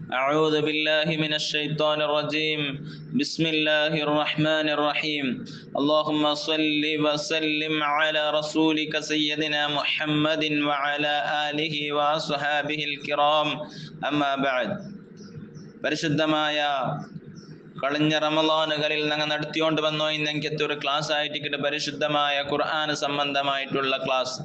أعوذ بالله من الشيطان الرجيم بسم الله الرحمن الرحيم اللهم صل وسلم على رسولك سيدنا محمد وعلى آله وصحابه الكرام أما بعد പരിശുദ്ധമായ കഴിഞ്ഞ റമളാനുകളിൽ ഞങ്ങൾ നടത്തിക്കൊണ്ട് വന്നോ ഇന്നെനിക്കത്തെ ഒരു ക്ലാസ് ആയിട്ട് പരിശുദ്ധമായ ഖുർആൻ സംബന്ധമായിട്ടുള്ള ക്ലാസ്.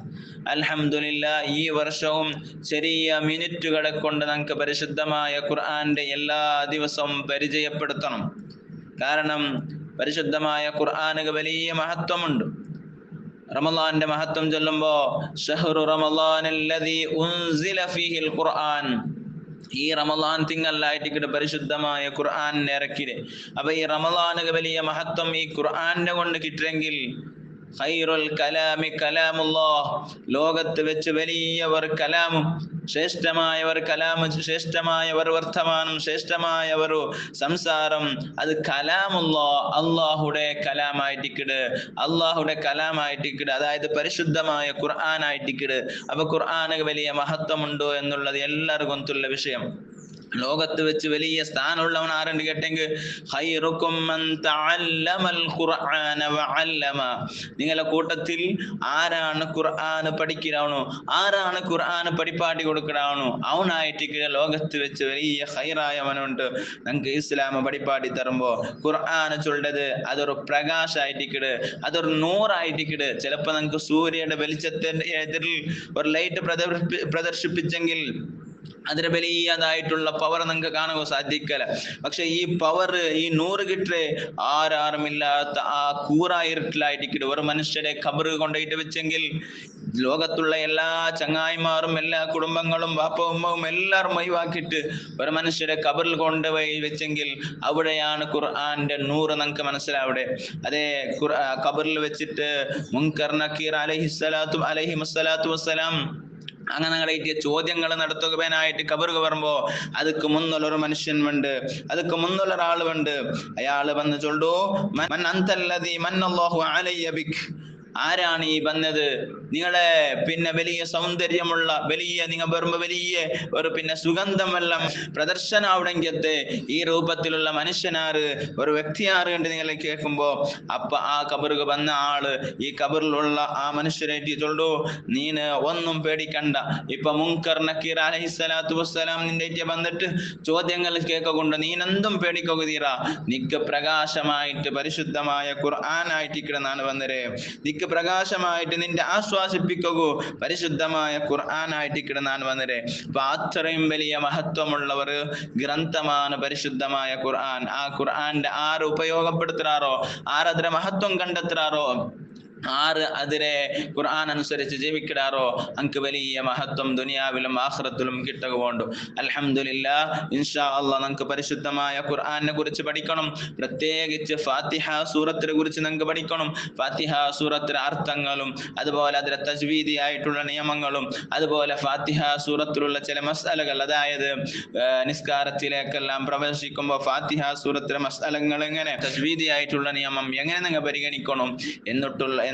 അൽഹംദുലില്ലാഹ് ഈ വർഷവും ചെറിയ മിനിറ്റുകളെ കൊണ്ട് നമുക്ക് പരിശുദ്ധമായ ഖുർആന്റെ എല്ലാ ദിവസവും പരിചയപ്പെടുത്തണം. കാരണം പരിശുദ്ധമായ ഖുർആന് വലിയ മഹത്വമുണ്ട്. റമളാന്റെ മഹത്വം ചൊല്ലുമ്പോൾ ശഹ്റു റമളാനല്ലദീ ഉൻസില ഫീഹിൽ ഖുർആൻ, ഈ റമളാൻ തിങ്കളായിട്ട് പരിശുദ്ധമായ ഖുർആൻ ഇറക്കിയത്. അപ്പൊ ഈ റമളാന് വലിയ മഹത്വം ഈ ഖുർആനെ കൊണ്ട് കിട്ടുമെങ്കിൽ ഖൈറുൽ കലാമി കലാമുല്ലാഹ്, ലോകത്ത് വെച്ച് വലിയവർ കലാമും ശ്രേഷ്ഠമായവർ കലാമും ശ്രേഷ്ഠമായവർ വർത്തമാനം ശ്രേഷ്ഠമായവർ സംസാരം അത് കലാമുല്ലാഹ്, അള്ളാഹുടെ കലാമായിട്ടിക്കിട്, അള്ളാഹുടെ കലാമായിട്ടിക്കിട്, അതായത് പരിശുദ്ധമായ ഖുർആനായിട്ടിക്കിട്. അപ്പൊ ഖുർആന് വലിയ മഹത്വമുണ്ടോ എന്നുള്ളത് എല്ലാവർക്കും തുല്യ വിഷയം. ലോകത്ത് വെച്ച് വലിയ സ്ഥാനമുള്ളവൻ ആരുണ്ട് കേട്ടെങ്കിൽ ഖൈറുക്കും മൻ തഅല്ലമൽ ഖുർആന വഅല്ലമ, നിങ്ങളുടെ കൂട്ടത്തിൽ ആരാണ് ഖുർആൻ പഠിക്കണോ, ആരാണ് ഖുർആൻ പഠിപ്പാട്ടി കൊടുക്കണോ അവനായിട്ട് ലോകത്ത് വെച്ച് വലിയ ഖൈറായവനുണ്ട്. നമുക്ക് ഇസ്ലാം പഠിപ്പാട്ടി തരുമ്പോ ഖുർആൻ ചൊല്ലത് അതൊരു പ്രകാശായിട്ടിക്കിട്, അതൊരു നൂറായിട്ടിക്കിട്. ചിലപ്പോ നമുക്ക് സൂര്യയുടെ വെളിച്ചത്തിന്റെ എതിരിൽ ഒരു ലൈറ്റ് പ്രദർശിപ്പിച്ചെങ്കിൽ അതിന് വലിയതായിട്ടുള്ള പവർ നിങ്ങൾക്ക് കാണുക സാധിക്കല. പക്ഷെ ഈ പവർ ഈ 100 കിട്ടേ ആരാറുമില്ലാത്ത ആ കൂറായിരുട്ടിലായിട്ടിട്ട് ഒരു മനുഷ്യരെ ഖബറ് കൊണ്ടുപോയിട്ട് വെച്ചെങ്കിൽ ലോകത്തുള്ള എല്ലാ ചങ്ങായിമാരും എല്ലാ കുടുംബങ്ങളും വാപ്പ ഉമ്മവും എല്ലാവരും ഒഴിവാക്കിയിട്ട് ഒരു മനുഷ്യരെ ഖബറിൽ കൊണ്ടുപോയി വെച്ചെങ്കിൽ അവിടെയാണ് ഖുർആന്റെ 100 നമുക്ക് മനസ്സിലാവിടെ. അതേ ഖബറിൽ വെച്ചിട്ട് മുൻകർ നക്കീർ അലൈഹിസ്സലാത്തു വസ്സലാം അങ്ങനെ ഞങ്ങളെ ചോദ്യങ്ങൾ നടത്തുവാനായിട്ട് ഖബറ് വരുമ്പോ അതുക്ക് മുന്നുള്ളൊരു മനുഷ്യനുണ്ട്, അതുക്ക് മുന്നുള്ള ഒരാളുണ്ട്. അയാള് വന്ന് ചൊല്ലു മൻ അന്തല്ലദീ മന്നല്ലാഹു അലയ്യ ബിക്, ആരാണ് ഈ വന്നത്, നിങ്ങളെ വലിയ സൗന്ദര്യമുള്ള വലിയ നിങ്ങൾ വരുമ്പോ വലിയ ഒരു സുഗന്ധമെല്ലാം പ്രദർശനാവിടെങ്കത്തെ ഈ രൂപത്തിലുള്ള മനുഷ്യനാറ് ഒരു വ്യക്തിയാറ് കണ്ട് നിങ്ങളെ കേൾക്കുമ്പോ അപ്പൊ ആ ഖബറുക വന്ന ആള് ഈ ഖബറിലുള്ള ആ മനുഷ്യരായിട്ട് ചൊല്ലു നീന് ഒന്നും പേടിക്കണ്ട. ഇപ്പൊ മുൻകർ നക്കീർ അലൈഹിസ്സലാത്തു വസ്സലാം നിന്റെ വന്നിട്ട് ചോദ്യങ്ങൾ കേൾക്കൊണ്ട് നീനെന്തും പേടിക്കുക, നിക്ക് പ്രകാശമായിട്ട് പരിശുദ്ധമായ ഖുർആനായിട്ട് കിടന്നാണ് വന്നരേ, നിക്ക് പ്രകാശമായിട്ട് നിന്റെ ആശ്വാസിപ്പിക്കൂ പരിശുദ്ധമായ ഖുർആനായിട്ട് കിടന്നാൻ വന്നരേ. അപ്പൊ അത്രയും വലിയ മഹത്വമുള്ളവർ ഗ്രന്ഥമാണ് പരിശുദ്ധമായ ഖുർആൻ. ആ ഖുർആന്റെ ആര് ഉപയോഗപ്പെടുത്തുറാറോ, ആരതിരെ മഹത്വം കണ്ടെത്തുറാറോ, ആര് അതിരെ ഖുർആൻ അനുസരിച്ച് ജീവിക്കിടാറോ അങ്ക് വലിയ മഹത്വം ദുനിയാവിലും ആഖിറത്തിലും കിട്ടുകയുണ്ട്. അൽഹംദുലില്ലാഹ് ഇൻഷാ അല്ലാഹ് നമുക്ക് പരിശുദ്ധമായ ഖുർആനെ കുറിച്ച് പഠിക്കണം. പ്രത്യേകിച്ച് ഫാത്തിഹ സൂറത്തിനെ കുറിച്ച് നമുക്ക് പഠിക്കണം. ഫാത്തിഹ സൂറത്തിലെ അർത്ഥങ്ങളും അതുപോലെ അതിലെ തജ്വീദി ആയിട്ടുള്ള നിയമങ്ങളും അതുപോലെ ഫാത്തിഹ സൂറത്തിലുള്ള ചില മസ്അലകൾ, അതായത് നിസ്കാരത്തിലേക്കെല്ലാം പ്രവേശിക്കുമ്പോൾ ഫാത്തിഹ സൂറത്തിലെ മസ്അലകൾ എങ്ങനെ, തജ്വീദി ആയിട്ടുള്ള നിയമം എങ്ങനെ നിങ്ങൾ പരിഗണിക്കണം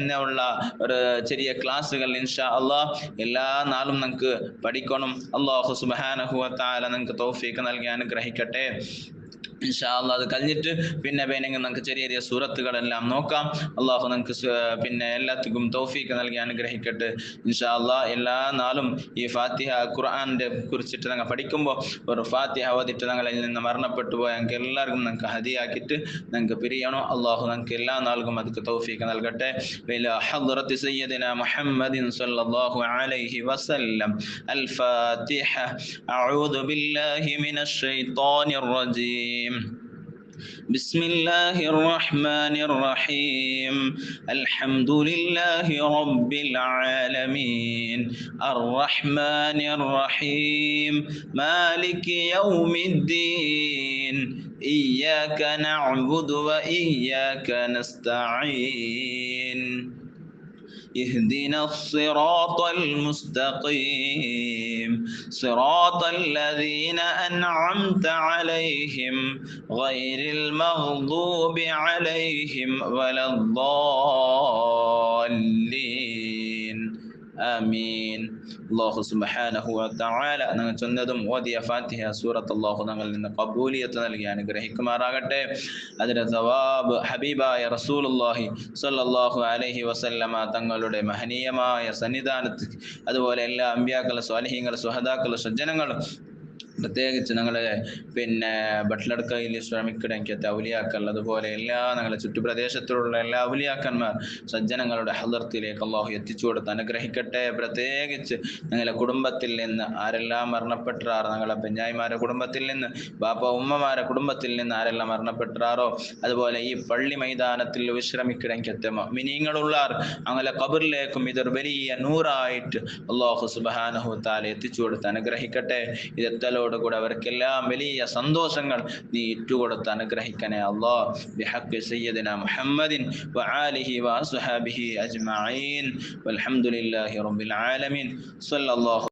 എന്നുള്ള ഒരു ചെറിയ ക്ലാസ്സുകൾ ഇൻഷാ അല്ലാഹ് എല്ലാ നാളും നമുക്ക് പഠിക്കണം. അല്ലാഹു സുബ്ഹാനഹു വ തആല നമുക്ക് തൗഫീഖ് നൽകി അനുഗ്രഹിക്കട്ടെ ഇൻഷാ അല്ലാഹ്. അത് കഴിഞ്ഞിട്ട് വേണമെങ്കിൽ നമുക്ക് ചെറിയ ചെറിയ സൂറത്തുകളെല്ലാം നോക്കാം. അള്ളാഹു നമുക്ക് എല്ലാത്തിനും തൗഫീഖ് നൽകി അനുഗ്രഹിക്കട്ടെ ഇൻഷാ അല്ലാഹ്. എല്ലാ നാളും ഈ ഫാത്തിഹ ഖുർആന്റെ കുറിച്ചിട്ട് ഞങ്ങൾ പഠിക്കുമ്പോൾ ഒരു ഫാത്തിഹ ഓതിട്ട് ഞങ്ങളിൽ നിന്ന് മരണപ്പെട്ടു പോയ ഞങ്ങൾക്ക് എല്ലാവർക്കും ഞങ്ങൾക്ക് ഹദിയാക്കിയിട്ട് ഞങ്ങൾക്ക് പിരിയണോ. അള്ളാഹു ഞങ്ങൾക്ക് എല്ലാ നാളും അതിക്ക് തൗഫീഖ് നൽകട്ടെ. ഇലാ ഹദ്റത്തി സയ്യിദിനാ മുഹമ്മദിൻ സ്വല്ലല്ലാഹു അലൈഹി വസല്ലം. അൽ ഫാത്തിഹ. അഊദു ബില്ലാഹി മിനശ് ശൈത്വാനിർ റജീം. بسم الله الرحمن الرحيم. الحمد لله رب العالمين الرحمن الرحيم مالك يوم الدين إياك نعبد وإياك نستعين اهدنا الصراط المستقيم صراط الذين أنعمت عليهم غير المغضوب عليهم ولا الضالين آمين. അല്ലാഹു സുബ്ഹാനഹു വ തആല ഞങ്ങൾ ചൊന്നതും ഓതിയ ഫാത്തിഹ സൂറത്ത് അല്ലാഹു ഞങ്ങളിൽ നിന്ന് ഖബൂലിയത്ത് നൽകി അനുഗ്രഹിക്കുമാറാകട്ടെ. അതിന്റെ സവാബ് ഹബീബായ റസൂലുള്ളാഹി സ്വല്ലല്ലാഹു അലൈഹി വസല്ലമ തങ്ങളുടെ മഹനീയമായ സന്നിധാനത്ത്, അതുപോലെ എല്ലാ അമ്പിയാക്കളും സ്വാലിഹീങ്ങളും സുഹദാക്കളും സജ്ജനങ്ങളും, പ്രത്യേകിച്ച് ഞങ്ങളെ ബട്ട്ലടുക്കയിൽ ശ്രമിക്കടങ്കത്തെ ഔലിയാക്കൾ, അതുപോലെ എല്ലാ ഞങ്ങളുടെ ചുറ്റുപ്രദേശത്തിലുള്ള എല്ലാ ഔലിയാക്കന്മാർ സജ്ജനങ്ങളുടെ ഹദർത്തിലേക്ക് അല്ലാഹു എത്തിച്ചു കൊടുത്ത് അനുഗ്രഹിക്കട്ടെ. പ്രത്യേകിച്ച് ഞങ്ങളുടെ കുടുംബത്തിൽ നിന്ന് ആരെല്ലാം മരണപ്പെട്ടാറോ, ഞങ്ങളെ പെഞ്ഞായിമാരുടെ കുടുംബത്തിൽ നിന്ന്, ബാപ്പ ഉമ്മമാരുടെ കുടുംബത്തിൽ നിന്ന് ആരെല്ലാം മരണപ്പെട്ടാറോ, അതുപോലെ ഈ പള്ളി മൈതാനത്തിൽ വിശ്രമിക്കടങ്കത്തെ മുഅ്മിനീങ്ങളുള്ളാർ ഞങ്ങളെ ഖബറിലേക്കും ഇതൊരു വലിയ നൂറായിട്ട് അല്ലാഹു സുബ്ഹാനഹു വ തആല എത്തിച്ചു കൊടുത്ത് അനുഗ്രഹിക്കട്ടെ. ഇതെത്തലോട് കൂടെ അവർക്കെല്ലാം വലിയ സന്തോഷങ്ങൾ നീ ഇട്ടുകൊടുത്ത് അനുഗ്രഹിക്കണേ അല്ലാഹ്. ബിഹഖ് സയ്യിദിനാ മുഹമ്മദിൻ വ ആലിഹി വ അസ്ഹാബിഹി അജ്മഈൻ വൽഹംദുലില്ലാഹി റബ്ബിൽ ആലമീൻ. സ്വല്ലല്ലാഹു